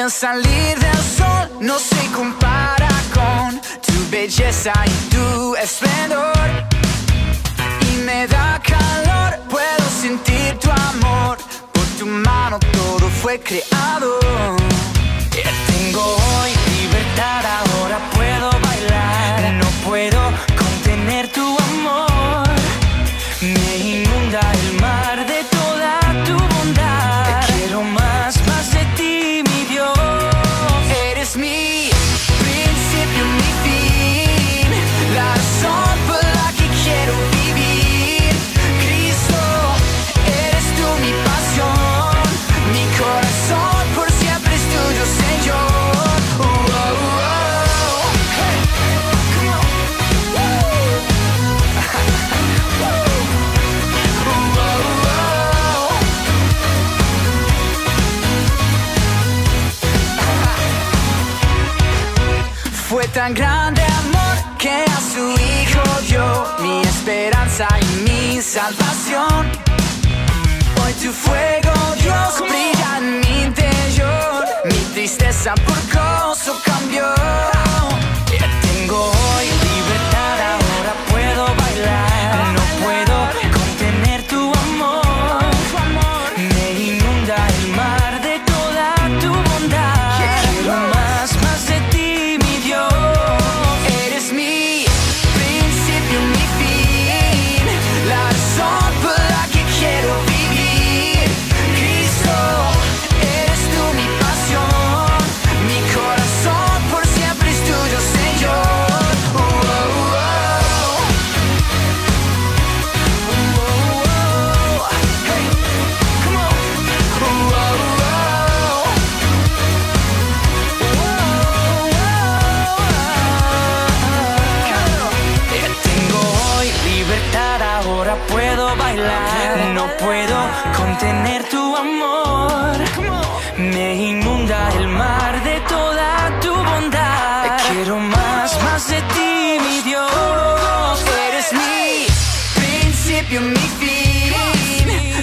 El salir del sol no se compara con tu belleza y tu esplendor. Y me da calor, puedo sentir tu amor. Por tu mano todo fue creado. Tengo hoy libertad, ahora puedo bailar. No puedo contener tu amor. Me inunda el mar de toda tu bondad. Quiero más de ti, mi Dios. Eres mi principio, mi fin, la razón por la que quiero vivir. Cristo, eres tú mi pasión. Mi corazón por siempre es tuyo, Señor. Fue tan grande amor que a su hijo dio, mi esperanza y mi salvación. Hoy tu fuego, Dios, brilla en mi interior. Mi tristeza por gozo cambió. Tengo hoy libertad, ahora puedo bailar. No puedo contener tu amor. Me inunda el mar de toda tu bondad. Quiero más de ti, mi Dios. Eres mi principio, mi fin, la razón por la que quiero vivir. Cristo, eres tú mi pasión. Mi corazón por siempre es tuyo, Señor. Hey, come on. Tengo hoy libertad, ahora puedo bailar. No puedo contener tu amor. Me inunda el mar de toda tu bondad. Quiero más de ti, mi Dios. Eres mi principio, mi fin,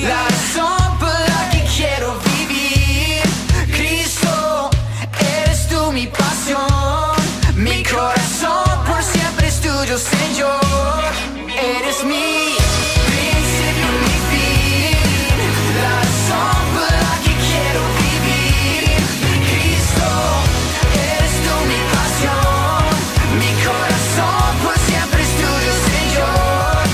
la razón por la que quiero vivir. Cristo, eres tú mi pasión. Mi corazón por siempre es tuyo, Señor. Eres mi principio, mi fin, la razón por la que quiero vivir. Cristo, eres tú mi pasión. Mi corazón por siempre es tuyo, Señor.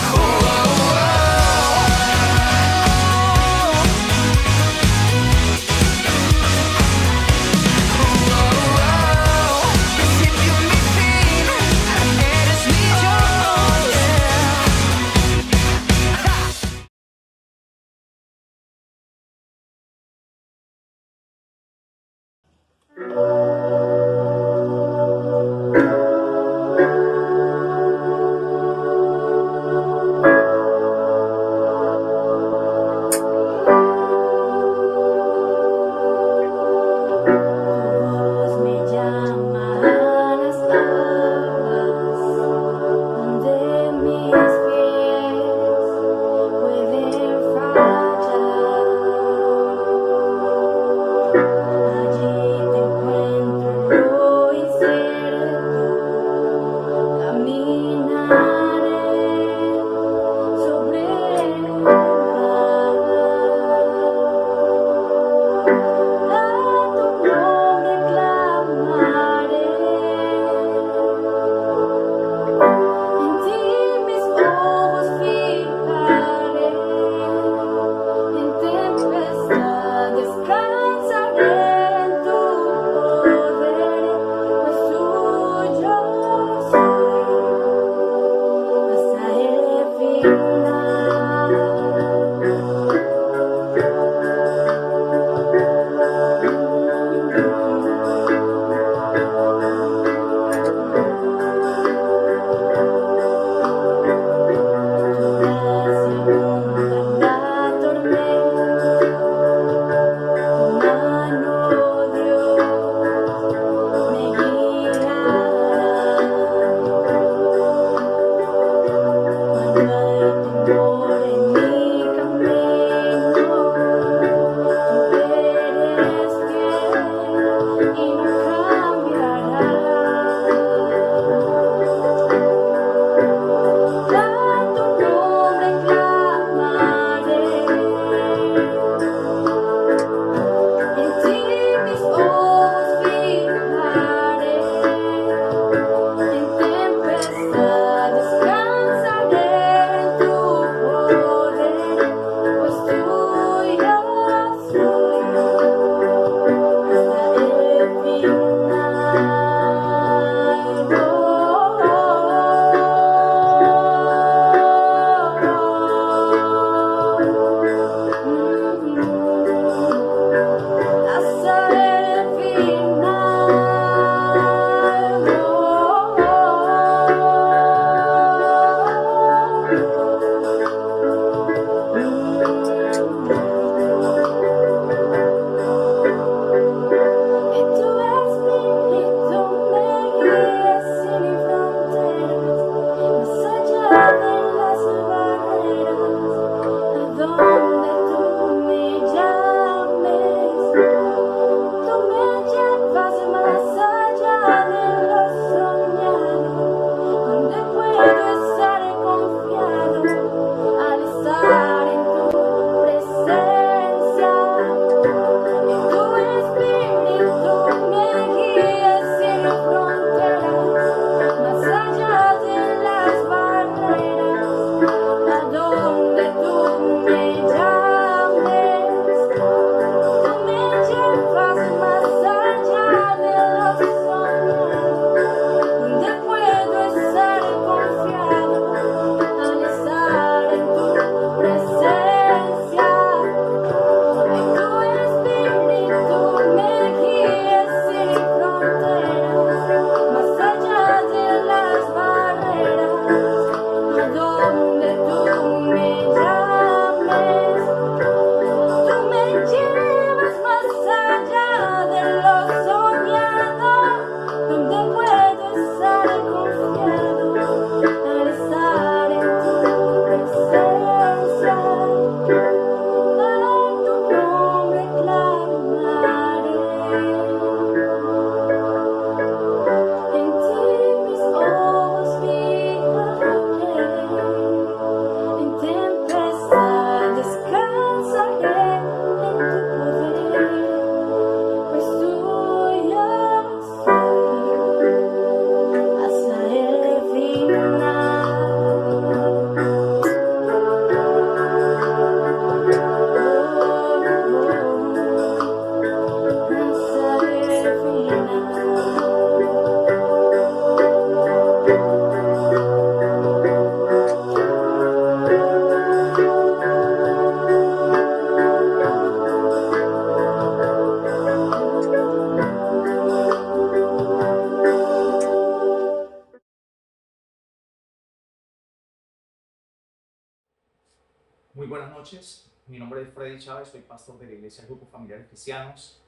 Muy buenas noches, mi nombre es Freddy Chávez, soy pastor de la Iglesia Grupo Familiares Cristianos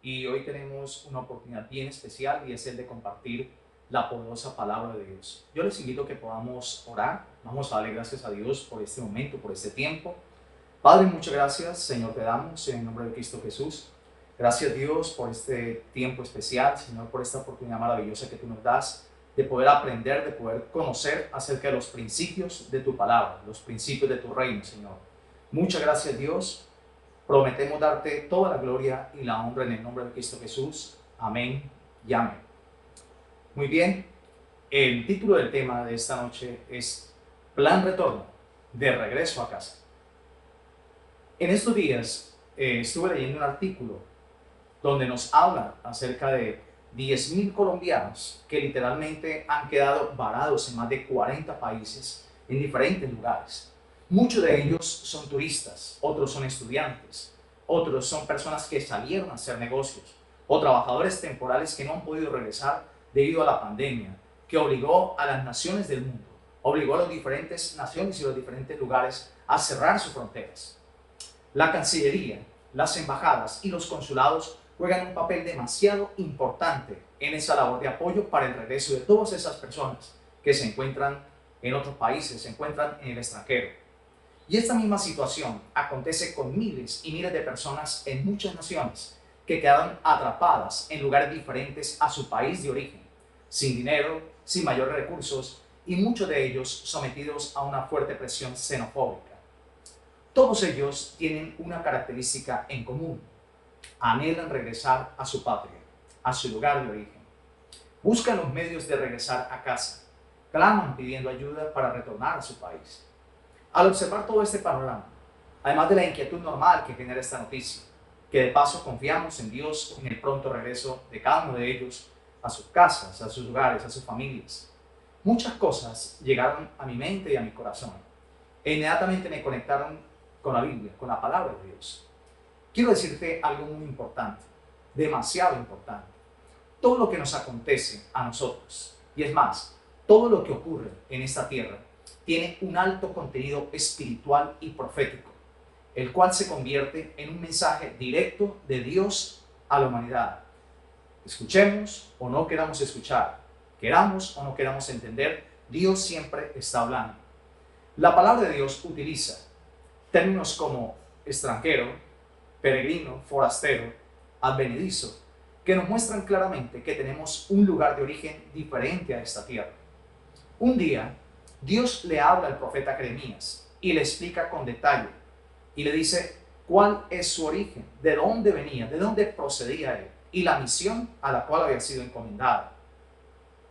y hoy tenemos una oportunidad bien especial y es el de compartir la poderosa palabra de Dios. Yo les invito a que podamos orar, vamos a darle gracias a Dios por este momento, por este tiempo. Padre, muchas gracias, Señor, te damos en el nombre de Cristo Jesús. Gracias Dios por este tiempo especial, Señor, por esta oportunidad maravillosa que tú nos das de poder aprender, de poder conocer acerca de los principios de tu palabra, los principios de tu reino, Señor. Muchas gracias, Dios. Prometemos darte toda la gloria y la honra en el nombre de Cristo Jesús. Amén y amén. Muy bien, el título del tema de esta noche es Plan Retorno, de regreso a casa. En estos días estuve leyendo un artículo donde nos habla acerca de 10.000 colombianos que literalmente han quedado varados en más de 40 países en diferentes lugares. Muchos de ellos son turistas, otros son estudiantes, otros son personas que salieron a hacer negocios o trabajadores temporales que no han podido regresar debido a la pandemia que obligó a las naciones del mundo, obligó a las diferentes naciones y los diferentes lugares a cerrar sus fronteras. La Cancillería, las embajadas y los consulados juegan un papel demasiado importante en esa labor de apoyo para el regreso de todas esas personas que se encuentran en otros países, se encuentran en el extranjero. Y esta misma situación acontece con miles y miles de personas en muchas naciones que quedaron atrapadas en lugares diferentes a su país de origen, sin dinero, sin mayores recursos y muchos de ellos sometidos a una fuerte presión xenofóbica. Todos ellos tienen una característica en común: anhelan regresar a su patria, a su lugar de origen. Buscan los medios de regresar a casa, claman pidiendo ayuda para retornar a su país. Al observar todo este panorama, además de la inquietud normal que genera esta noticia, que de paso confiamos en Dios en el pronto regreso de cada uno de ellos a sus casas, a sus lugares, a sus familias, muchas cosas llegaron a mi mente y a mi corazón e inmediatamente me conectaron con la Biblia, con la palabra de Dios. Quiero decirte algo muy importante, demasiado importante. Todo lo que nos acontece a nosotros, y es más, todo lo que ocurre en esta tierra, tiene un alto contenido espiritual y profético, el cual se convierte en un mensaje directo de Dios a la humanidad. Escuchemos o no queramos escuchar, queramos o no queramos entender, Dios siempre está hablando. La palabra de Dios utiliza términos como extranjero, peregrino, forastero, advenedizo, que nos muestran claramente que tenemos un lugar de origen diferente a esta tierra. Un día, Dios le habla al profeta Jeremías y le explica con detalle y le dice cuál es su origen, de dónde venía, de dónde procedía él y la misión a la cual había sido encomendada.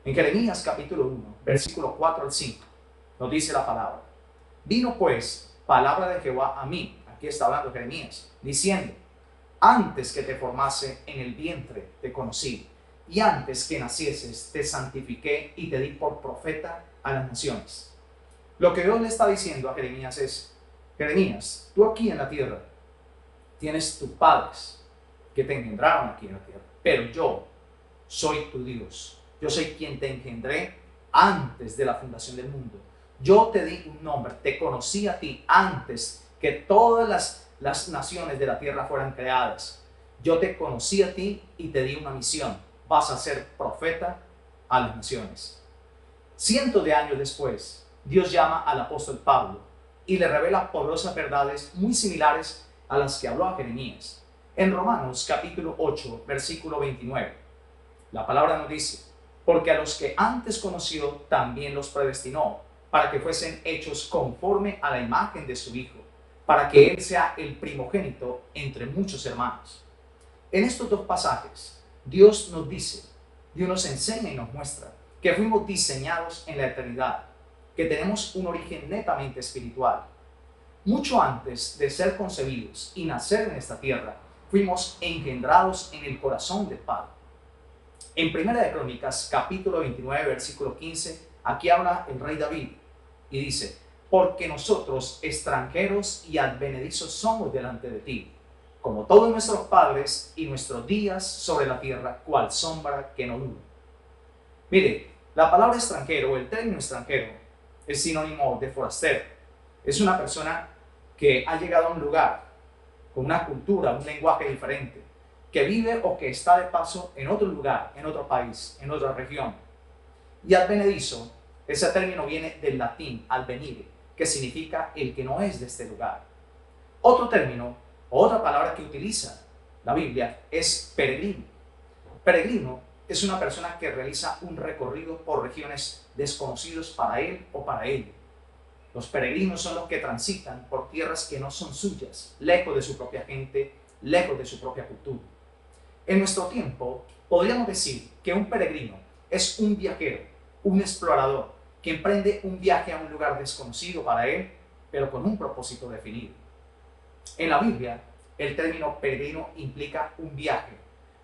En Jeremías capítulo 1, versículo 4 al 5, nos dice la palabra: vino pues palabra de Jehová a mí, aquí está hablando Jeremías, diciendo: antes que te formase en el vientre te conocí, y antes que nacieses te santifiqué y te di por profeta a las naciones. Lo que Dios le está diciendo a Jeremías es: Jeremías, tú aquí en la tierra tienes tus padres que te engendraron aquí en la tierra, pero yo soy tu Dios. Yo soy quien te engendré antes de la fundación del mundo. Yo te di un nombre, te conocí a ti antes que todas las naciones de la tierra fueran creadas. Yo te conocí a ti y te di una misión. Vas a ser profeta a las naciones. Cientos de años después, Dios llama al apóstol Pablo y le revela poderosas verdades muy similares a las que habló a Jeremías. En Romanos capítulo 8, versículo 29, la palabra nos dice: porque a los que antes conoció también los predestinó, para que fuesen hechos conforme a la imagen de su Hijo, para que Él sea el primogénito entre muchos hermanos. En estos dos pasajes, Dios nos dice, Dios nos enseña y nos muestra que fuimos diseñados en la eternidad, que tenemos un origen netamente espiritual. Mucho antes de ser concebidos y nacer en esta tierra, fuimos engendrados en el corazón del Padre. En Primera de Crónicas, capítulo 29, versículo 15, aquí habla el rey David y dice: porque nosotros, extranjeros y advenedizos, somos delante de ti, como todos nuestros padres, y nuestros días sobre la tierra, cual sombra que no dura. Mire, la palabra extranjero o el término extranjero es sinónimo de forastero. Es una persona que ha llegado a un lugar con una cultura, un lenguaje diferente, que vive o que está de paso en otro lugar, en otro país, en otra región. Y advenedizo, ese término viene del latín advenire, que significa el que no es de este lugar. Otro término, o otra palabra que utiliza la Biblia es peregrino. Peregrino es una persona que realiza un recorrido por regiones desconocidas para él o para ella. Los peregrinos son los que transitan por tierras que no son suyas, lejos de su propia gente, lejos de su propia cultura. En nuestro tiempo, podríamos decir que un peregrino es un viajero, un explorador, que emprende un viaje a un lugar desconocido para él, pero con un propósito definido. En la Biblia, el término peregrino implica un viaje,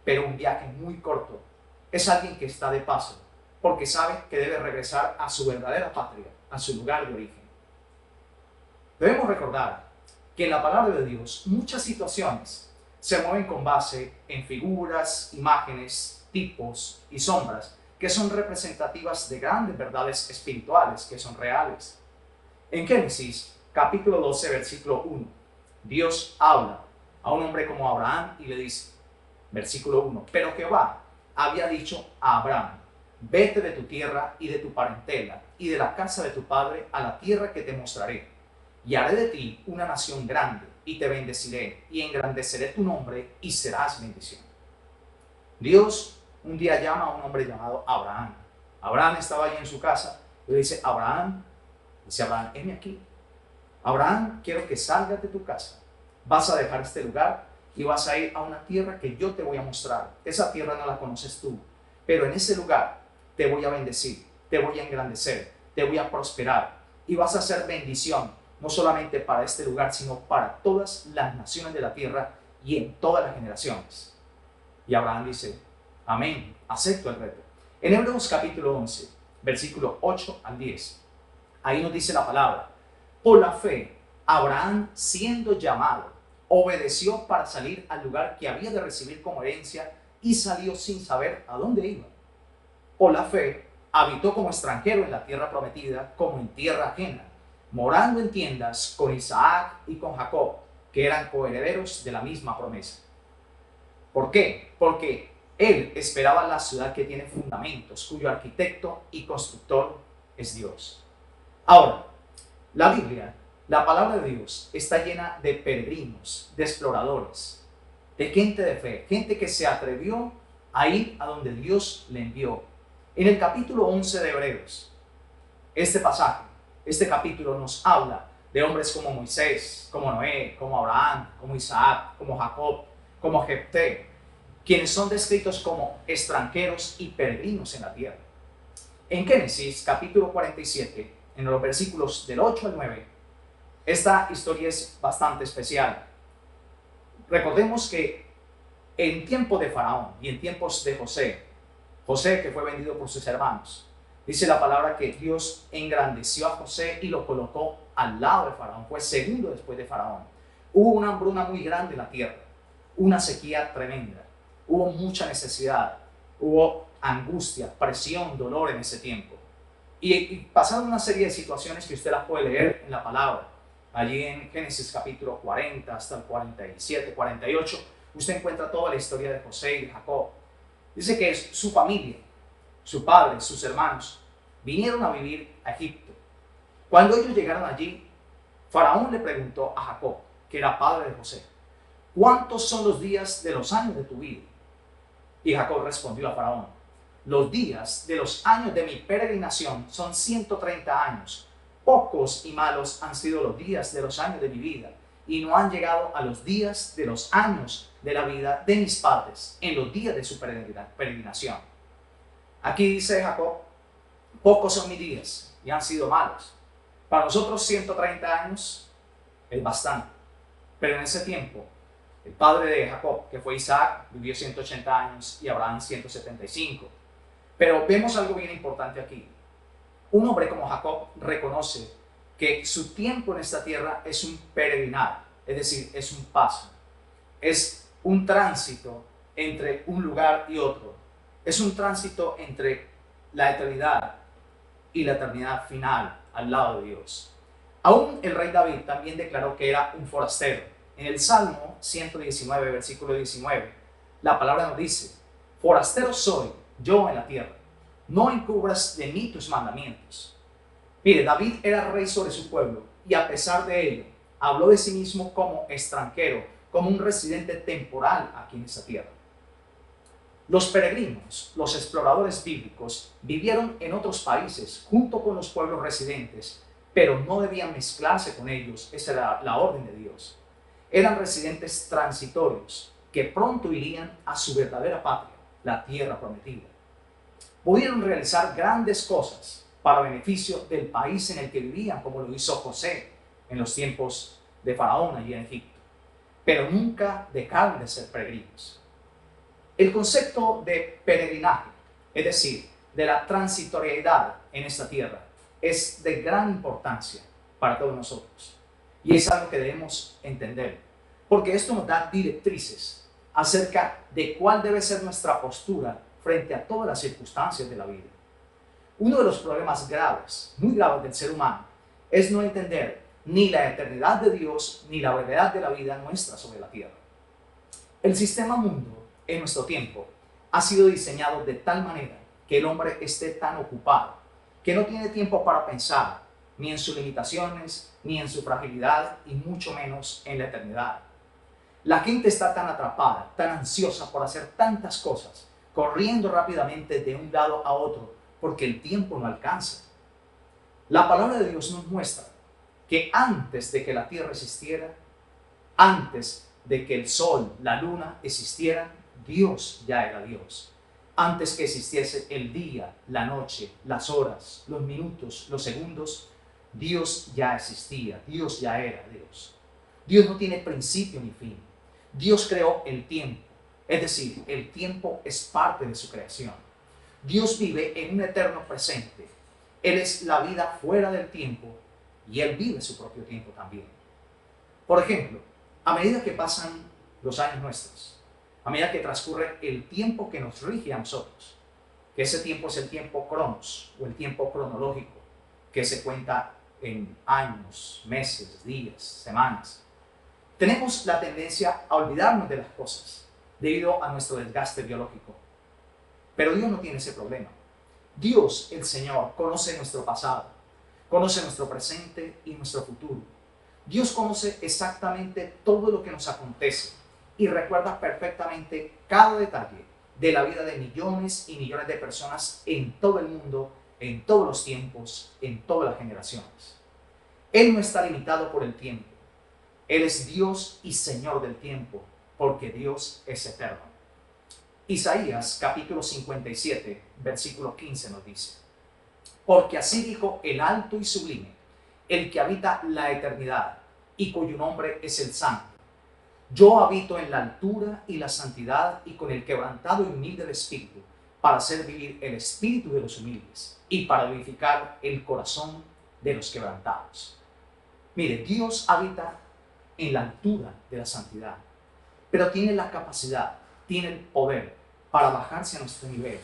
pero un viaje muy corto. Es alguien que está de paso, porque sabe que debe regresar a su verdadera patria, a su lugar de origen. Debemos recordar que en la palabra de Dios muchas situaciones se mueven con base en figuras, imágenes, tipos y sombras que son representativas de grandes verdades espirituales que son reales. En Génesis, capítulo 12, versículo 1, Dios habla a un hombre como Abraham y le dice, versículo 1, pero Jehová había dicho a Abraham, vete de tu tierra y de tu parentela y de la casa de tu padre a la tierra que te mostraré, y haré de ti una nación grande, y te bendeciré, y engrandeceré tu nombre, y serás bendición. Dios un día llama a un hombre llamado Abraham. Abraham estaba allí en su casa, y le dice, Abraham, heme aquí. Abraham, quiero que salgas de tu casa, vas a dejar este lugar, y vas a ir a una tierra que yo te voy a mostrar. Esa tierra no la conoces tú, pero en ese lugar te voy a bendecir, te voy a engrandecer, te voy a prosperar, y vas a ser bendición, no solamente para este lugar, sino para todas las naciones de la tierra y en todas las generaciones. Y Abraham dice, amén, acepto el reto. En Hebreos capítulo 11, versículo 8 al 10, ahí nos dice la palabra, por la fe, Abraham siendo llamado, obedeció para salir al lugar que había de recibir como herencia y salió sin saber a dónde iba. Por la fe, habitó como extranjero en la tierra prometida, como en tierra ajena, morando en tiendas con Isaac y con Jacob, que eran coherederos de la misma promesa. ¿Por qué? Porque él esperaba la ciudad que tiene fundamentos, cuyo arquitecto y constructor es Dios. Ahora, la Biblia, la palabra de Dios, está llena de peregrinos, de exploradores, de gente de fe, gente que se atrevió a ir a donde Dios le envió. En el capítulo 11 de Hebreos, este capítulo nos habla de hombres como Moisés, como Noé, como Abraham, como Isaac, como Jacob, como Jefté, quienes son descritos como extranjeros y peregrinos en la tierra. En Génesis capítulo 47, en los versículos del 8 al 9, esta historia es bastante especial. Recordemos que en tiempo de Faraón y en tiempos de José que fue vendido por sus hermanos, dice la palabra que Dios engrandeció a José y lo colocó al lado de Faraón, fue segundo después de Faraón. Hubo una hambruna muy grande en la tierra, una sequía tremenda, hubo mucha necesidad, hubo angustia, presión, dolor en ese tiempo. Y pasaron una serie de situaciones que usted las puede leer en la palabra. Allí en Génesis capítulo 40 hasta el 47, 48, usted encuentra toda la historia de José y de Jacob. Dice que su familia, su padre, sus hermanos, vinieron a vivir a Egipto. Cuando ellos llegaron allí, Faraón le preguntó a Jacob, que era padre de José, ¿cuántos son los días de los años de tu vida? Y Jacob respondió a Faraón, los días de los años de mi peregrinación son 130 años. Pocos y malos han sido los días de los años de mi vida, y no han llegado a los días de los años de la vida de mis padres, en los días de su peregrinación. Aquí dice Jacob, pocos son mis días, y han sido malos. Para nosotros 130 años es bastante, pero en ese tiempo, el padre de Jacob, que fue Isaac, vivió 180 años y Abraham 175. Pero vemos algo bien importante aquí. Un hombre como Jacob reconoce que su tiempo en esta tierra es un peregrinar, es decir, es un paso, es un tránsito entre un lugar y otro, es un tránsito entre la eternidad y la eternidad final al lado de Dios. Aún el rey David también declaró que era un forastero. En el Salmo 119, versículo 19, la palabra nos dice: forastero soy yo en la tierra, no encubras de mí tus mandamientos. Mire, David era rey sobre su pueblo y a pesar de ello, habló de sí mismo como extranjero, como un residente temporal aquí en esta tierra. Los peregrinos, los exploradores bíblicos, vivieron en otros países junto con los pueblos residentes, pero no debían mezclarse con ellos. Esa era la orden de Dios. Eran residentes transitorios que pronto irían a su verdadera patria, la tierra prometida. Pudieron realizar grandes cosas para beneficio del país en el que vivían, como lo hizo José en los tiempos de Faraón allí en Egipto, pero nunca dejaron de ser peregrinos. El concepto de peregrinaje, es decir, de la transitoriedad en esta tierra, es de gran importancia para todos nosotros. Y es algo que debemos entender, porque esto nos da directrices acerca de cuál debe ser nuestra postura frente a todas las circunstancias de la vida. Uno de los problemas graves, muy graves del ser humano, es no entender ni la eternidad de Dios ni la brevedad de la vida nuestra sobre la tierra. El sistema mundo en nuestro tiempo ha sido diseñado de tal manera que el hombre esté tan ocupado que no tiene tiempo para pensar ni en sus limitaciones, ni en su fragilidad y mucho menos en la eternidad. La gente está tan atrapada, tan ansiosa por hacer tantas cosas, corriendo rápidamente de un lado a otro porque el tiempo no alcanza. La palabra de Dios nos muestra que antes de que la tierra existiera, antes de que el sol, la luna existieran, Dios ya era Dios. Antes que existiese el día, la noche, las horas, los minutos, los segundos, Dios ya existía, Dios ya era Dios. Dios no tiene principio ni fin. Dios creó el tiempo, es decir, el tiempo es parte de su creación. Dios vive en un eterno presente. Él es la vida fuera del tiempo y Él vive su propio tiempo también. Por ejemplo, a medida que pasan los años nuestros, a medida que transcurre el tiempo que nos rige a nosotros, que ese tiempo es el tiempo cronos o el tiempo cronológico, que se cuenta en años, meses, días, semanas, tenemos la tendencia a olvidarnos de las cosas debido a nuestro desgaste biológico. Pero Dios no tiene ese problema. Dios, el Señor, conoce nuestro pasado, conoce nuestro presente y nuestro futuro. Dios conoce exactamente todo lo que nos acontece y recuerda perfectamente cada detalle de la vida de millones y millones de personas en todo el mundo, en todos los tiempos, en todas las generaciones. Él no está limitado por el tiempo. Él es Dios y Señor del tiempo, porque Dios es eterno. Isaías capítulo 57, versículo 15 nos dice: porque así dijo el alto y sublime, el que habita la eternidad y cuyo nombre es el Santo. Yo habito en la altura y la santidad y con el quebrantado y humilde de espíritu, para hacer vivir el espíritu de los humildes y para vivificar el corazón de los quebrantados. Mire, Dios habita en la altura de la santidad, pero tiene la capacidad, tiene el poder para bajarse a nuestro nivel,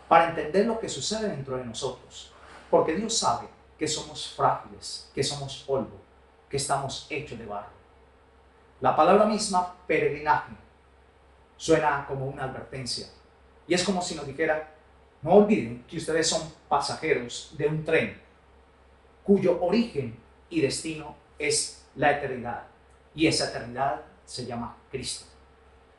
para entender lo que sucede dentro de nosotros, porque Dios sabe que somos frágiles, que somos polvo, que estamos hechos de barro. La palabra misma, peregrinaje, suena como una advertencia, y es como si nos dijera: no olviden que ustedes son pasajeros de un tren cuyo origen y destino es la eternidad, y esa eternidad se llama Cristo.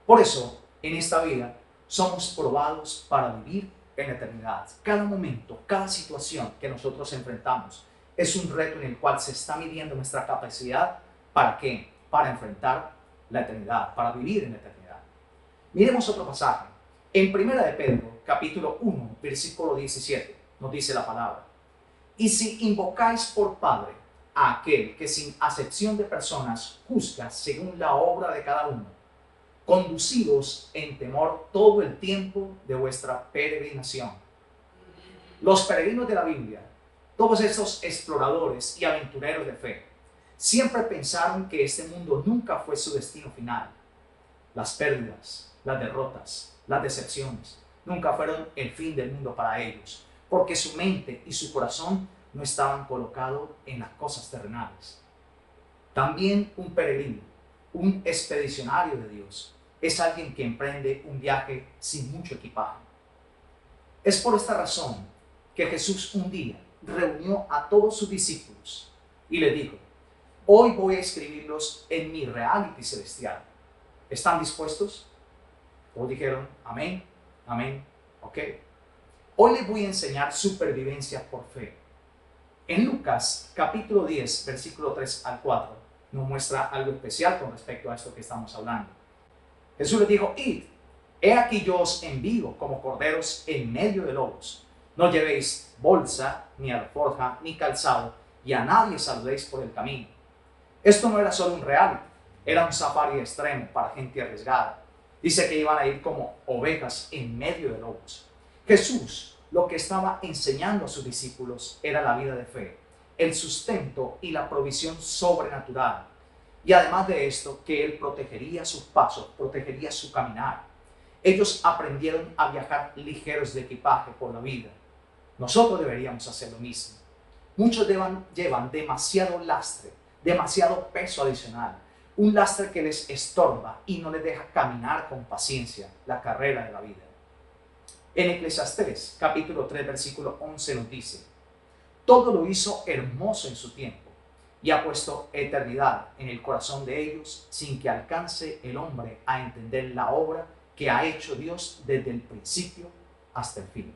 Por eso, en esta vida, somos probados para vivir en la eternidad. Cada momento, cada situación que nosotros enfrentamos es un reto en el cual se está midiendo nuestra capacidad. ¿Para qué? Para enfrentar la eternidad, para vivir en la eternidad. Miremos otro pasaje. En 1 de Pedro, capítulo 1, versículo 17, nos dice la palabra: y si invocáis por Padre a aquel que sin acepción de personas juzga según la obra de cada uno, conducidos en temor todo el tiempo de vuestra peregrinación. Los peregrinos de la Biblia, todos estos exploradores y aventureros de fe, siempre pensaron que este mundo nunca fue su destino final. Las pérdidas, las derrotas, las decepciones nunca fueron el fin del mundo para ellos, porque su mente y su corazón no estaban colocados en las cosas terrenales. También un peregrino, un expedicionario de Dios, es alguien que emprende un viaje sin mucho equipaje. Es por esta razón que Jesús un día reunió a todos sus discípulos y le dijo: hoy voy a escribirlos en mi reality celestial. ¿Están dispuestos? Todos dijeron amén, amén, ok. Hoy les voy a enseñar supervivencia por fe. En Lucas capítulo 10, versículo 3 al 4, nos muestra algo especial con respecto a esto que estamos hablando. Jesús les dijo: id, he aquí yo os envío como corderos en medio de lobos. No llevéis bolsa, ni alforja, ni calzado, y a nadie saludéis por el camino. Esto no era solo un reality, era un safari extremo para gente arriesgada. Dice que iban a ir como ovejas en medio de lobos. Jesús lo que estaba enseñando a sus discípulos era la vida de fe, el sustento y la provisión sobrenatural. Y además de esto, que Él protegería sus pasos, protegería su caminar. Ellos aprendieron a viajar ligeros de equipaje por la vida. Nosotros deberíamos hacer lo mismo. Muchos llevan demasiado lastre, demasiado peso adicional, un lastre que les estorba y no les deja caminar con paciencia la carrera de la vida. En Eclesiastés capítulo 3 versículo 11 nos dice: todo lo hizo hermoso en su tiempo y ha puesto eternidad en el corazón de ellos, sin que alcance el hombre a entender la obra que ha hecho Dios desde el principio hasta el fin.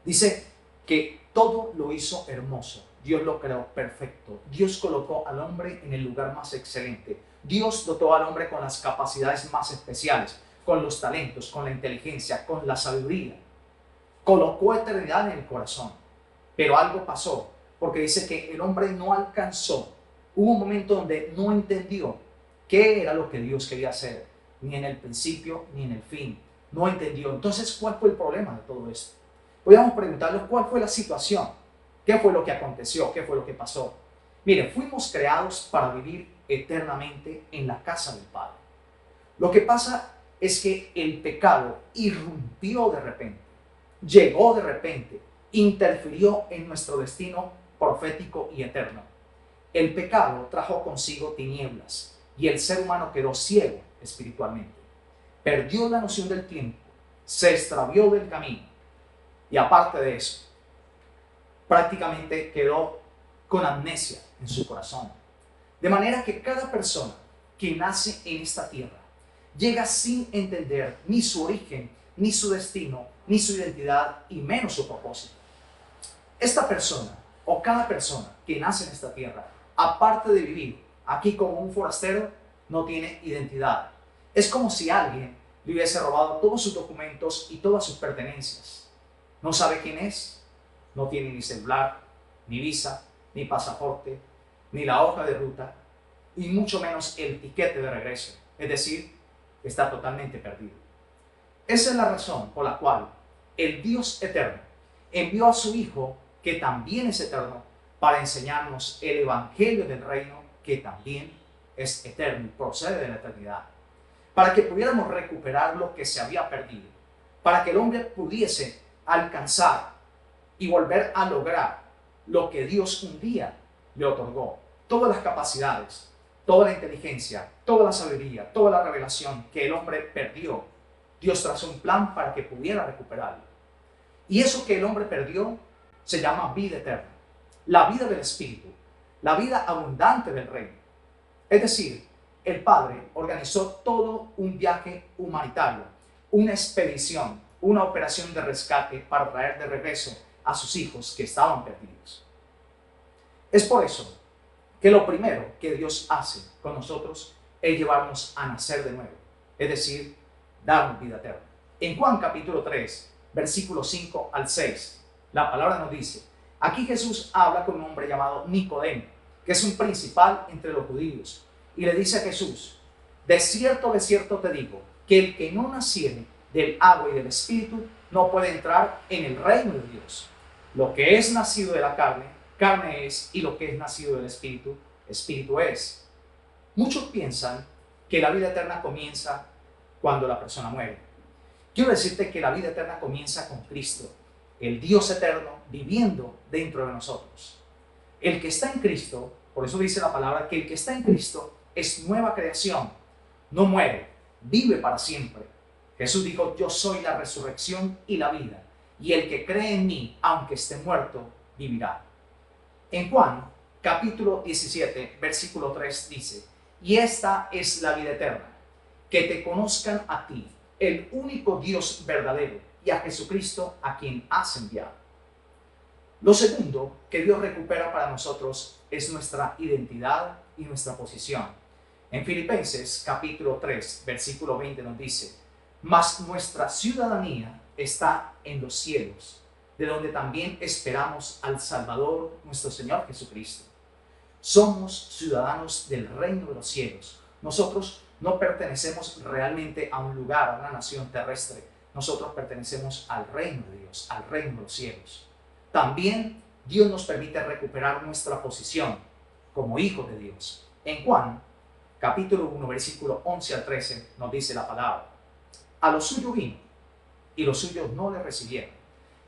Dice que todo lo hizo hermoso. Dios lo creó perfecto. Dios colocó al hombre en el lugar más excelente. Dios dotó al hombre con las capacidades más especiales, con los talentos, con la inteligencia, con la sabiduría. Colocó eternidad en el corazón. Pero algo pasó, porque dice que el hombre no alcanzó. Hubo un momento donde no entendió qué era lo que Dios quería hacer, ni en el principio ni en el fin. No entendió. Entonces, ¿cuál fue el problema de todo esto? Podríamos preguntarnos cuál fue la situación. ¿Qué fue lo que aconteció? ¿Qué fue lo que pasó? Mire, fuimos creados para vivir eternamente en la casa del Padre. Lo que pasa es que el pecado irrumpió de repente, llegó de repente, interfirió en nuestro destino profético y eterno. El pecado trajo consigo tinieblas y el ser humano quedó ciego espiritualmente. Perdió la noción del tiempo, se extravió del camino y aparte de eso, prácticamente quedó con amnesia en su corazón. De manera que cada persona que nace en esta tierra llega sin entender ni su origen, ni su destino, ni su identidad y menos su propósito. Esta persona o cada persona que nace en esta tierra, aparte de vivir aquí como un forastero, no tiene identidad. Es como si alguien le hubiese robado todos sus documentos y todas sus pertenencias. No sabe quién es, no tiene ni celular, ni visa, ni pasaporte, ni la hoja de ruta, y mucho menos el tiquete de regreso. Es decir, está totalmente perdido. Esa es la razón por la cual el Dios eterno envió a su Hijo, que también es eterno, para enseñarnos el evangelio del reino, que también es eterno y procede de la eternidad, para que pudiéramos recuperar lo que se había perdido, para que el hombre pudiese alcanzar y volver a lograr lo que Dios un día le otorgó, todas las capacidades, toda la inteligencia, toda la sabiduría, toda la revelación que el hombre perdió. Dios trazó un plan para que pudiera recuperarlo. Y eso que el hombre perdió se llama vida eterna, la vida del Espíritu, la vida abundante del reino. Es decir, el Padre organizó todo un viaje humanitario, una expedición, una operación de rescate para traer de regreso a sus hijos que estaban perdidos. Es por eso que lo primero que Dios hace con nosotros es llevarnos a nacer de nuevo, es decir, darnos vida eterna. En Juan capítulo 3, versículos 5 al 6, la palabra nos dice: aquí Jesús habla con un hombre llamado Nicodemo, que es un principal entre los judíos, y le dice a Jesús: de cierto te digo, que el que no naciere del agua y del Espíritu no puede entrar en el reino de Dios. Lo que es nacido de la carne, carne es, y lo que es nacido del Espíritu, Espíritu es. Muchos piensan que la vida eterna comienza cuando la persona muere. Quiero decirte que la vida eterna comienza con Cristo. el Dios eterno viviendo dentro de nosotros. El que está en Cristo, por eso dice la palabra que el que está en Cristo es nueva creación, no muere, vive para siempre. Jesús dijo, yo soy la resurrección y la vida, y el que cree en mí, aunque esté muerto, vivirá. En Juan, capítulo 17, versículo 3 dice, y esta es la vida eterna, que te conozcan a ti, el único Dios verdadero, y a Jesucristo a quien has enviado. Lo segundo que Dios recupera para nosotros es nuestra identidad y nuestra posición. En Filipenses capítulo 3, versículo 20 nos dice, mas nuestra ciudadanía está en los cielos, de donde también esperamos al Salvador, nuestro Señor Jesucristo. Somos ciudadanos del reino de los cielos. Nosotros no pertenecemos realmente a un lugar, a una nación terrestre. Nosotros pertenecemos al reino de Dios, al reino de los cielos. También Dios nos permite recuperar nuestra posición como hijos de Dios. En Juan, capítulo 1, versículo 11 al 13, nos dice la palabra, a los suyos vino, y los suyos no le recibieron.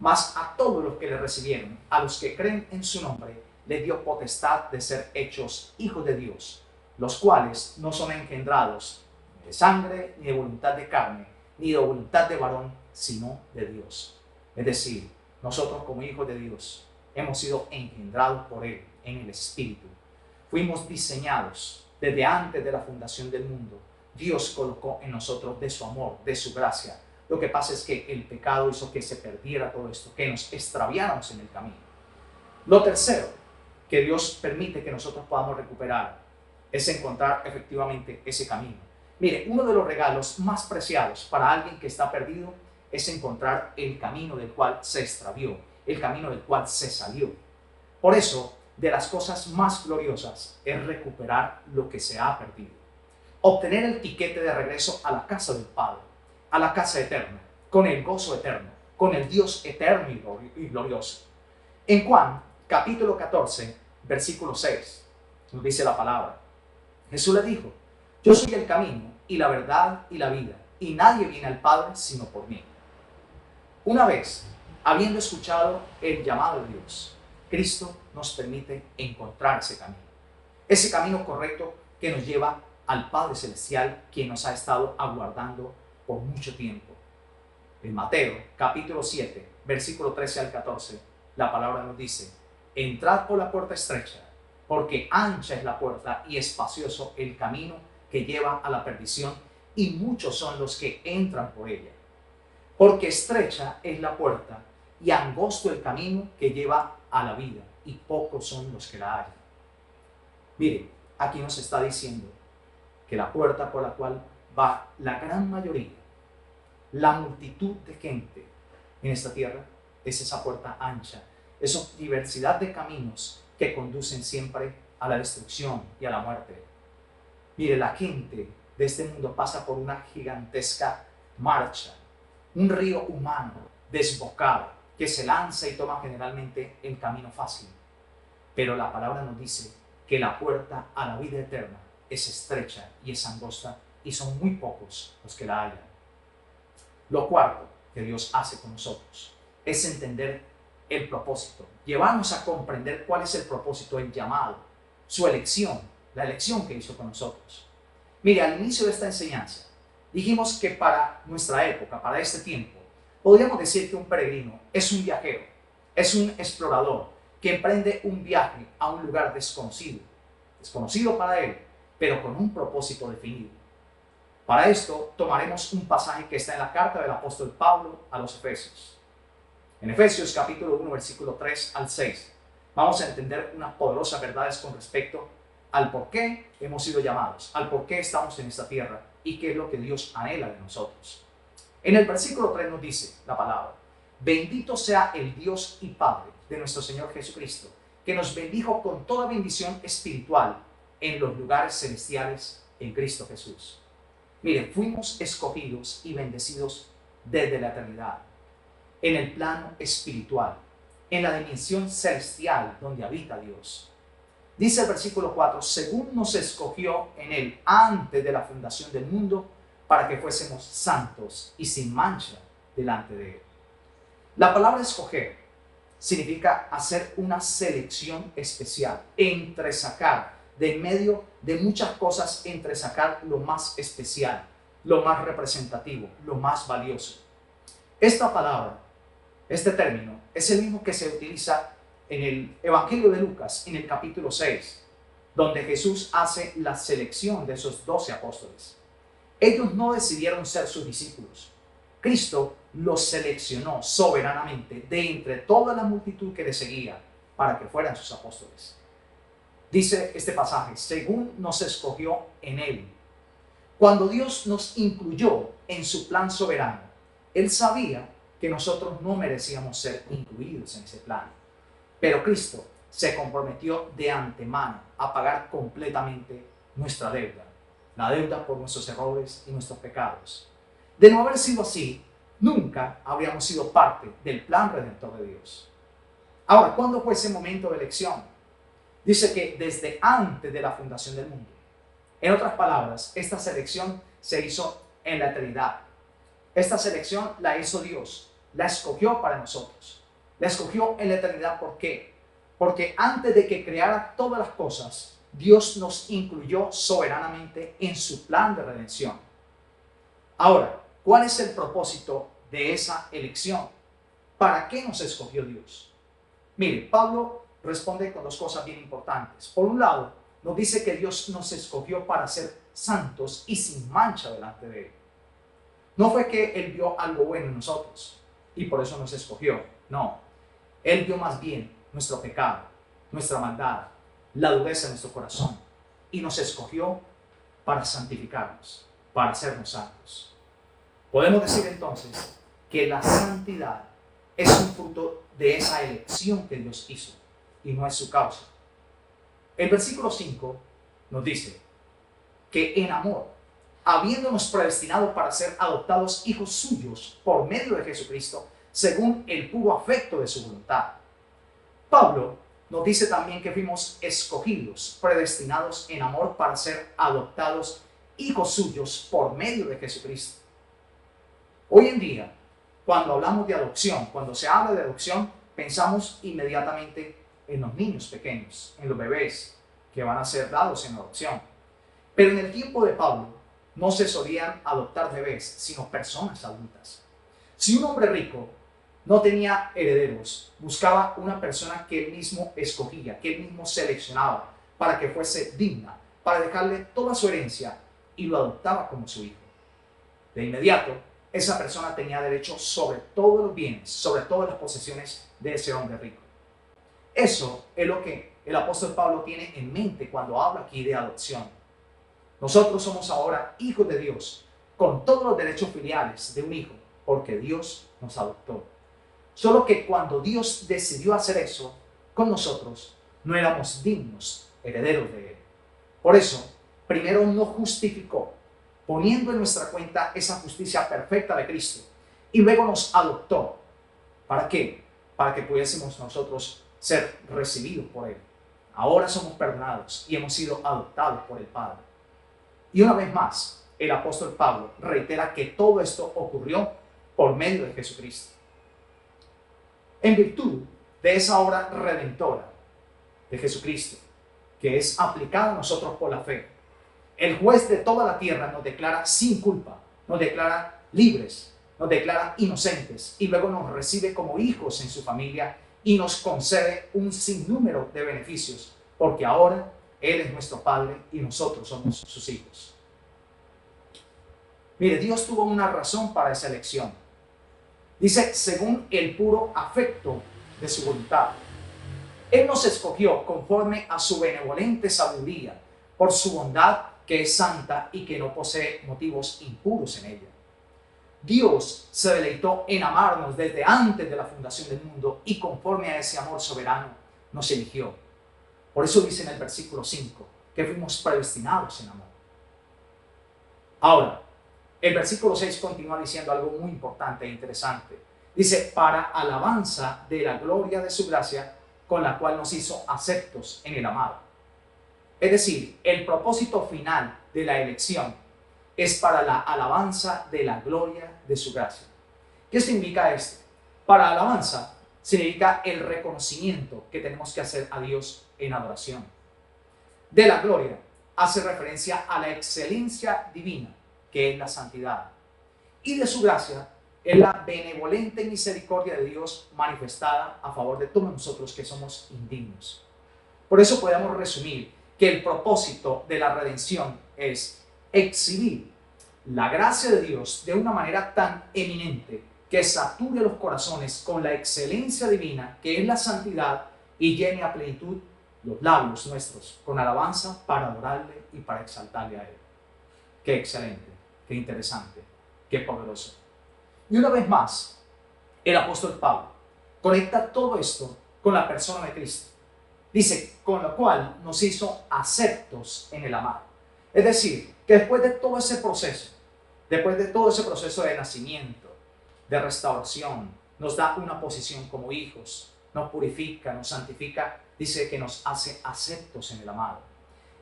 Mas a todos los que le recibieron, a los que creen en su nombre, les dio potestad de ser hechos hijos de Dios, los cuales no son engendrados de sangre, ni de voluntad de carne, ni de voluntad de varón, sino de Dios. Es decir, nosotros como hijos de Dios hemos sido engendrados por Él en el Espíritu. Fuimos diseñados desde antes de la fundación del mundo. Dios colocó en nosotros de su amor, de su gracia. Lo que pasa es que el pecado hizo que se perdiera todo esto, que nos extraviáramos en el camino. Lo tercero que Dios permite que nosotros podamos recuperar es encontrar efectivamente ese camino. Mire, uno de los regalos más preciados para alguien que está perdido es encontrar el camino del cual se extravió, el camino del cual se salió. Por eso, de las cosas más gloriosas es recuperar lo que se ha perdido. Obtener el tiquete de regreso a la casa del Padre, a la casa eterna, con el gozo eterno, con el Dios eterno y glorioso. En Juan, capítulo 14, versículo 6, nos dice la palabra. Jesús le dijo, yo soy el camino y la verdad y la vida, y nadie viene al Padre sino por mí. Una vez, habiendo escuchado el llamado de Dios, Cristo nos permite encontrar ese camino correcto que nos lleva al Padre Celestial, quien nos ha estado aguardando por mucho tiempo. En Mateo, capítulo 7, versículo 13 al 14, la palabra nos dice, entrad por la puerta estrecha, porque ancha es la puerta y espacioso el camino que lleva a la perdición, y muchos son los que entran por ella. Porque estrecha es la puerta y angosto el camino que lleva a la vida, y pocos son los que la hallan. Mire, aquí nos está diciendo que la puerta por la cual va la gran mayoría, la multitud de gente en esta tierra, es esa puerta ancha, esa diversidad de caminos que conducen siempre a la destrucción y a la muerte. Mire, la gente de este mundo pasa por una gigantesca marcha, un río humano desbocado que se lanza y toma generalmente el camino fácil. Pero la palabra nos dice que la puerta a la vida eterna es estrecha y es angosta, y son muy pocos los que la hallan. Lo cuarto que Dios hace con nosotros es entender el propósito, llevarnos a comprender cuál es el propósito, el llamado, su elección, la elección que hizo con nosotros. Mire, al inicio de esta enseñanza dijimos que para nuestra época, para este tiempo, podríamos decir que un peregrino es un viajero, es un explorador que emprende un viaje a un lugar desconocido para él, pero con un propósito definido. Para esto tomaremos un pasaje que está en la carta del apóstol Pablo a los Efesios. En Efesios capítulo 1, versículo 3 al 6, vamos a entender unas poderosas verdades con respecto al por qué hemos sido llamados, al por qué estamos en esta tierra y qué es lo que Dios anhela de nosotros. En el versículo 3 nos dice la palabra, bendito sea el Dios y Padre de nuestro Señor Jesucristo, que nos bendijo con toda bendición espiritual en los lugares celestiales en Cristo Jesús. Miren, fuimos escogidos y bendecidos desde la eternidad, en el plano espiritual, en la dimensión celestial donde habita Dios. Dice el versículo 4, según nos escogió en Él antes de la fundación del mundo, para que fuésemos santos y sin mancha delante de Él. La palabra escoger significa hacer una selección especial, entresacar de en medio de muchas cosas, entresacar lo más especial, lo más representativo, lo más valioso. Esta palabra, este término, es el mismo que se utiliza en el Evangelio de Lucas, en el capítulo 6, donde Jesús hace la selección de esos 12 apóstoles. Ellos no decidieron ser sus discípulos. Cristo los seleccionó soberanamente de entre toda la multitud que le seguía para que fueran sus apóstoles. Dice este pasaje, según nos escogió en Él. Cuando Dios nos incluyó en su plan soberano, Él sabía que nosotros no merecíamos ser incluidos en ese plan. Pero Cristo se comprometió de antemano a pagar completamente nuestra deuda, la deuda por nuestros errores y nuestros pecados. De no haber sido así, nunca habríamos sido parte del plan redentor de Dios. Ahora, ¿cuándo fue ese momento de elección? Dice que desde antes de la fundación del mundo. En otras palabras, esta selección se hizo en la eternidad. Esta selección la hizo Dios, la escogió para nosotros. La escogió en la eternidad, ¿por qué? Porque antes de que creara todas las cosas, Dios nos incluyó soberanamente en su plan de redención. Ahora, ¿cuál es el propósito de esa elección? ¿Para qué nos escogió Dios? Mire, Pablo responde con dos cosas bien importantes. Por un lado, nos dice que Dios nos escogió para ser santos y sin mancha delante de Él. No fue que Él vio algo bueno en nosotros y por eso nos escogió. No, Él vio más bien nuestro pecado, nuestra maldad, la dureza de nuestro corazón y nos escogió para santificarnos, para hacernos santos. Podemos decir entonces que la santidad es un fruto de esa elección que Dios hizo y no es su causa. El versículo 5 nos dice que en amor, habiéndonos predestinado para ser adoptados hijos suyos por medio de Jesucristo, según el puro afecto de su voluntad. Pablo nos dice también que fuimos escogidos, predestinados en amor para ser adoptados hijos suyos por medio de Jesucristo. Hoy en día, cuando hablamos de adopción, cuando se habla de adopción, pensamos inmediatamente en los niños pequeños, en los bebés que van a ser dados en adopción. Pero en el tiempo de Pablo no se solían adoptar bebés, sino personas adultas. Si un hombre rico no tenía herederos, buscaba una persona que él mismo escogía, que él mismo seleccionaba para que fuese digna, para dejarle toda su herencia y lo adoptaba como su hijo. De inmediato, esa persona tenía derecho sobre todos los bienes, sobre todas las posesiones de ese hombre rico. Eso es lo que el apóstol Pablo tiene en mente cuando habla aquí de adopción. Nosotros somos ahora hijos de Dios, con todos los derechos filiales de un hijo, porque Dios nos adoptó. Solo que cuando Dios decidió hacer eso con nosotros, no éramos dignos herederos de Él. Por eso, primero nos justificó, poniendo en nuestra cuenta esa justicia perfecta de Cristo, y luego nos adoptó. ¿Para qué? Para que pudiésemos nosotros ser recibidos por Él. Ahora somos perdonados y hemos sido adoptados por el Padre. Y una vez más, el apóstol Pablo reitera que todo esto ocurrió por medio de Jesucristo. En virtud de esa obra redentora de Jesucristo, que es aplicada a nosotros por la fe, el juez de toda la tierra nos declara sin culpa, nos declara libres, nos declara inocentes y luego nos recibe como hijos en su familia y nos concede un sinnúmero de beneficios, porque ahora Él es nuestro Padre y nosotros somos sus hijos. Mire, Dios tuvo una razón para esa elección. Dice, según el puro afecto de su voluntad. Él nos escogió conforme a su benevolente sabiduría, por su bondad que es santa y que no posee motivos impuros en ella. Dios se deleitó en amarnos desde antes de la fundación del mundo y conforme a ese amor soberano nos eligió. Por eso dice en el versículo 5 que fuimos predestinados en amor. Ahora, el versículo 6 continúa diciendo algo muy importante e interesante. Dice, para alabanza de la gloria de su gracia, con la cual nos hizo aceptos en el amado. Es decir, el propósito final de la elección es para la alabanza de la gloria de su gracia. ¿Qué significa esto? Para alabanza significa el reconocimiento que tenemos que hacer a Dios en adoración. De la gloria hace referencia a la excelencia divina, que es la santidad. Y de su gracia es la benevolente misericordia de Dios manifestada a favor de todos nosotros que somos indignos. Por eso podemos resumir que el propósito de la redención es exhibir la gracia de Dios de una manera tan eminente que sature los corazones con la excelencia divina que es la santidad y llene a plenitud los labios nuestros con alabanza para adorarle y para exaltarle a Él. Qué excelente, qué interesante, qué poderoso. Y una vez más, el apóstol Pablo conecta todo esto con la persona de Cristo. Dice, con lo cual nos hizo aceptos en el amado. Es decir, que después de todo ese proceso de nacimiento, de restauración, nos da una posición como hijos, nos purifica, nos santifica, dice que nos hace aceptos en el amado.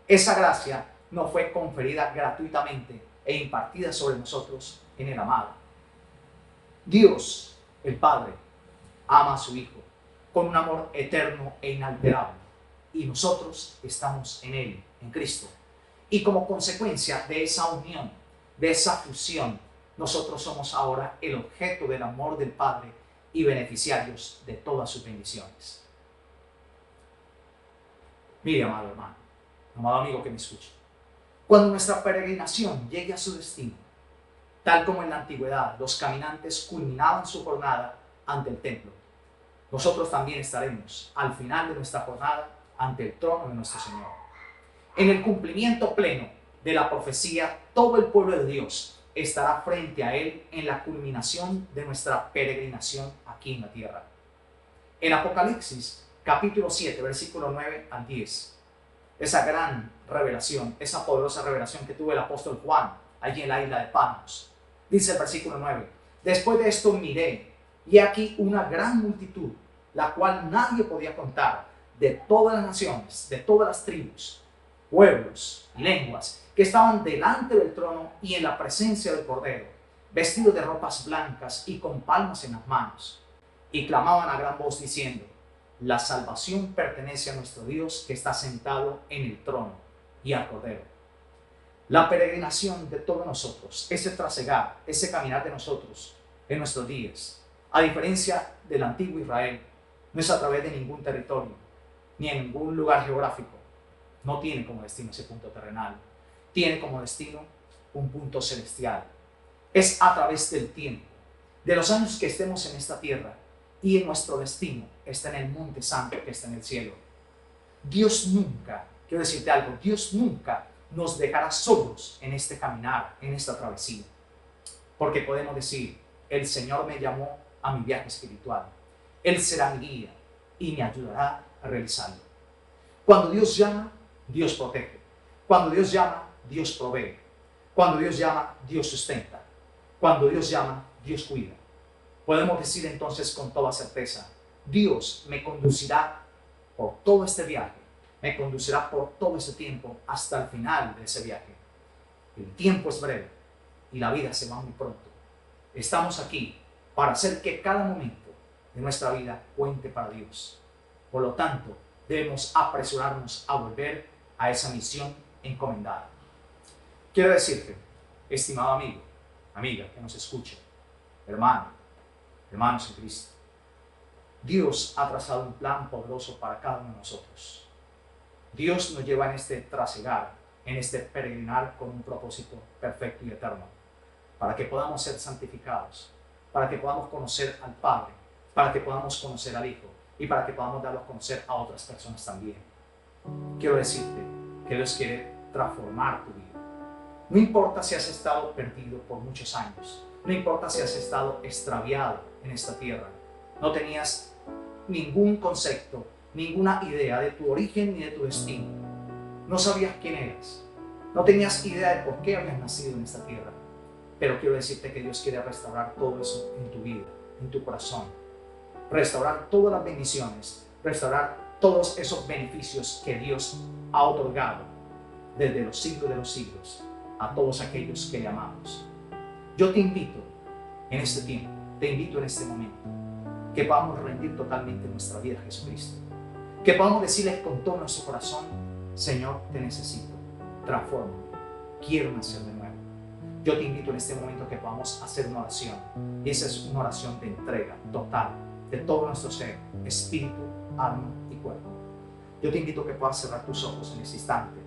Esa gracia nos fue conferida gratuitamente e impartida sobre nosotros en el amado. Dios, el Padre, ama a su Hijo con un amor eterno e inalterable, y nosotros estamos en Él, en Cristo. Y como consecuencia de esa unión, de esa fusión, nosotros somos ahora el objeto del amor del Padre y beneficiarios de todas sus bendiciones. Mire, amado hermano, amado amigo que me escucha, cuando nuestra peregrinación llegue a su destino, tal como en la antigüedad los caminantes culminaban su jornada ante el templo, nosotros también estaremos al final de nuestra jornada ante el trono de nuestro Señor. En el cumplimiento pleno de la profecía, todo el pueblo de Dios estará frente a Él en la culminación de nuestra peregrinación aquí en la tierra. En Apocalipsis, capítulo 7, versículo 9 al 10, esa gran revelación, esa poderosa revelación que tuvo el apóstol Juan allí en la isla de Patmos, dice el versículo 9, después de esto miré, y aquí una gran multitud, la cual nadie podía contar, de todas las naciones, de todas las tribus, pueblos y lenguas, que estaban delante del trono y en la presencia del Cordero, vestidos de ropas blancas y con palmas en las manos, y clamaban a gran voz diciendo, la salvación pertenece a nuestro Dios que está sentado en el trono y al Cordero. La peregrinación de todos nosotros, ese trasegar, ese caminar de nosotros en nuestros días, a diferencia del antiguo Israel, no es a través de ningún territorio, ni en ningún lugar geográfico. No tiene como destino ese punto terrenal. Tiene como destino un punto celestial. Es a través del tiempo, de los años que estemos en esta tierra, y en nuestro destino está en el monte santo que está en el cielo. Dios nunca, quiero decirte algo, Dios nunca nos dejará solos en este caminar, en esta travesía. Porque podemos decir, el Señor me llamó a mi viaje espiritual. Él será mi guía y me ayudará a realizarlo. Cuando Dios llama, Dios protege. Cuando Dios llama, Dios provee. Cuando Dios llama, Dios sustenta. Cuando Dios llama, Dios cuida. Podemos decir entonces con toda certeza, Dios me conducirá por todo este viaje, me conducirá por todo ese tiempo hasta el final de ese viaje. El tiempo es breve y la vida se va muy pronto. Estamos aquí para hacer que cada momento de nuestra vida cuente para Dios. Por lo tanto, debemos apresurarnos a volver a esa misión encomendada. Quiero decirte, estimado amigo, amiga que nos escuche, hermanos en Cristo, Dios ha trazado un plan poderoso para cada uno de nosotros. Dios nos lleva en este trasegar, en este peregrinar con un propósito perfecto y eterno, para que podamos ser santificados, para que podamos conocer al Padre, para que podamos conocer al Hijo y para que podamos darlo a conocer a otras personas también. Quiero decirte que Dios quiere transformar tu vida. No importa si has estado perdido por muchos años, no importa si has estado extraviado en esta tierra, no tenías ningún concepto, ninguna idea de tu origen ni de tu destino, no sabías quién eras, no tenías idea de por qué habías nacido en esta tierra, pero quiero decirte que Dios quiere restaurar todo eso en tu vida, en tu corazón, restaurar todas las bendiciones, restaurar todos esos beneficios que Dios ha otorgado desde los siglos de los siglos a todos aquellos que le amamos. Yo te invito en este tiempo, te invito en este momento que podamos rendir totalmente nuestra vida a Jesucristo, que podamos decirle con todo nuestro corazón: Señor, te necesito, transfórmame, quiero nacer de nuevo. Yo te invito en este momento a que podamos hacer una oración, y esa es una oración de entrega total de todo nuestro ser, espíritu, alma y cuerpo. Yo te invito a que puedas cerrar tus ojos en este instante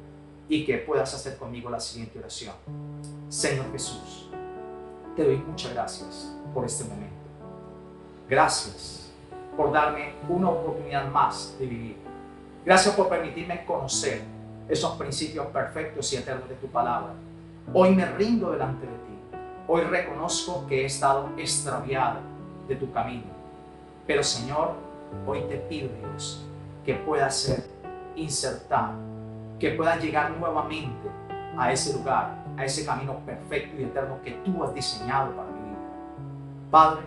y que puedas hacer conmigo la siguiente oración. Señor Jesús, te doy muchas gracias por este momento. Gracias por darme una oportunidad más de vivir. Gracias por permitirme conocer esos principios perfectos y eternos de tu palabra. Hoy me rindo delante de ti. Hoy reconozco que he estado extraviado de tu camino. Pero Señor, hoy te pido, Dios, que pueda ser insertado, que pueda llegar nuevamente a ese lugar, a ese camino perfecto y eterno que tú has diseñado para mi vida. Padre,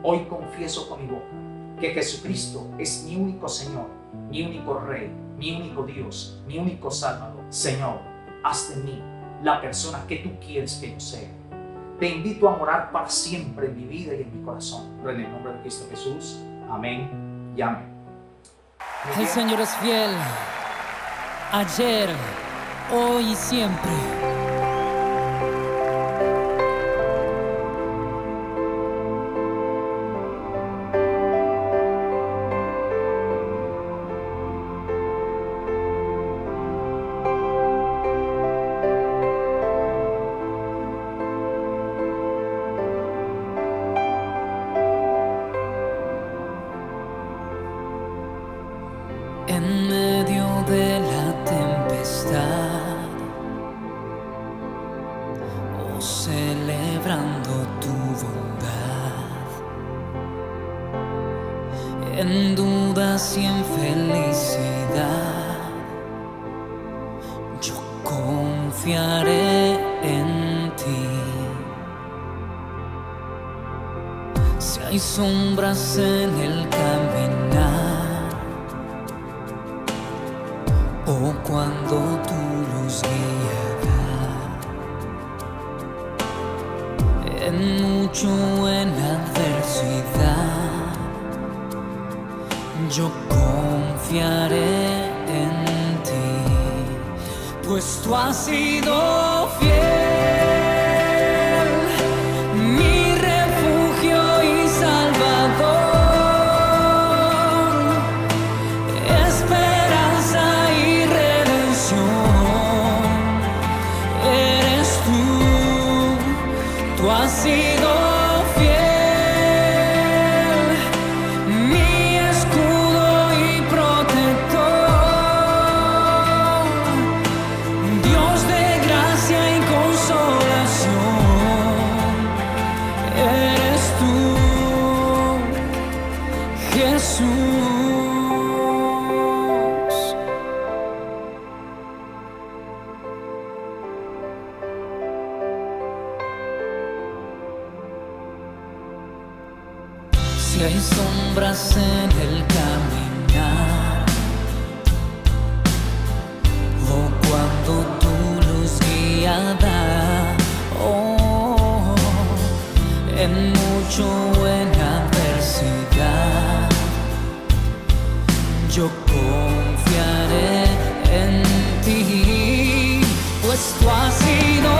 hoy confieso con mi boca que Jesucristo es mi único Señor, mi único Rey, mi único Dios, mi único Salvador. Señor, haz de mí la persona que tú quieres que yo sea. Te invito a morar para siempre en mi vida y en mi corazón. En el nombre de Cristo Jesús. Amén y amén. El Señor es fiel, ayer, hoy y siempre. En medio de la tempestad, oh, celebrando tu bondad, en dudas y en felicidad, yo confiaré en ti. Si hay sombras en el caminar, o cuando tu luz guiará, en mucho o en adversidad, yo confiaré en ti, pues tú has sido fiel. Tú has sido fiel, mi escudo y protector, Dios de gracia y consolación, eres tú, Jesús. Si hay sombras en el caminar, o cuando tu luz guiada, oh, en mucho o en adversidad, yo confiaré en ti, pues tú has sido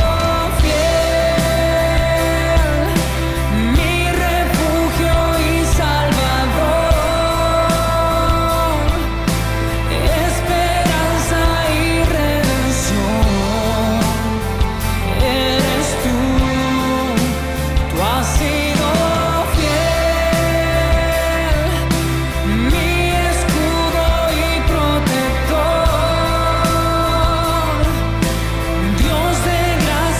Dios de gracia.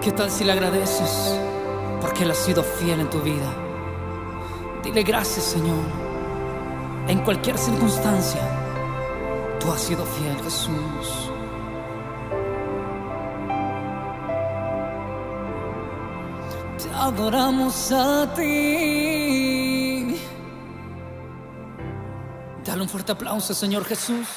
¿Qué tal si le agradeces porque Él ha sido fiel en tu vida? Dile gracias, Señor. En cualquier circunstancia, tú has sido fiel, Jesús. Te adoramos a ti. Dale un fuerte aplauso, Señor Jesús.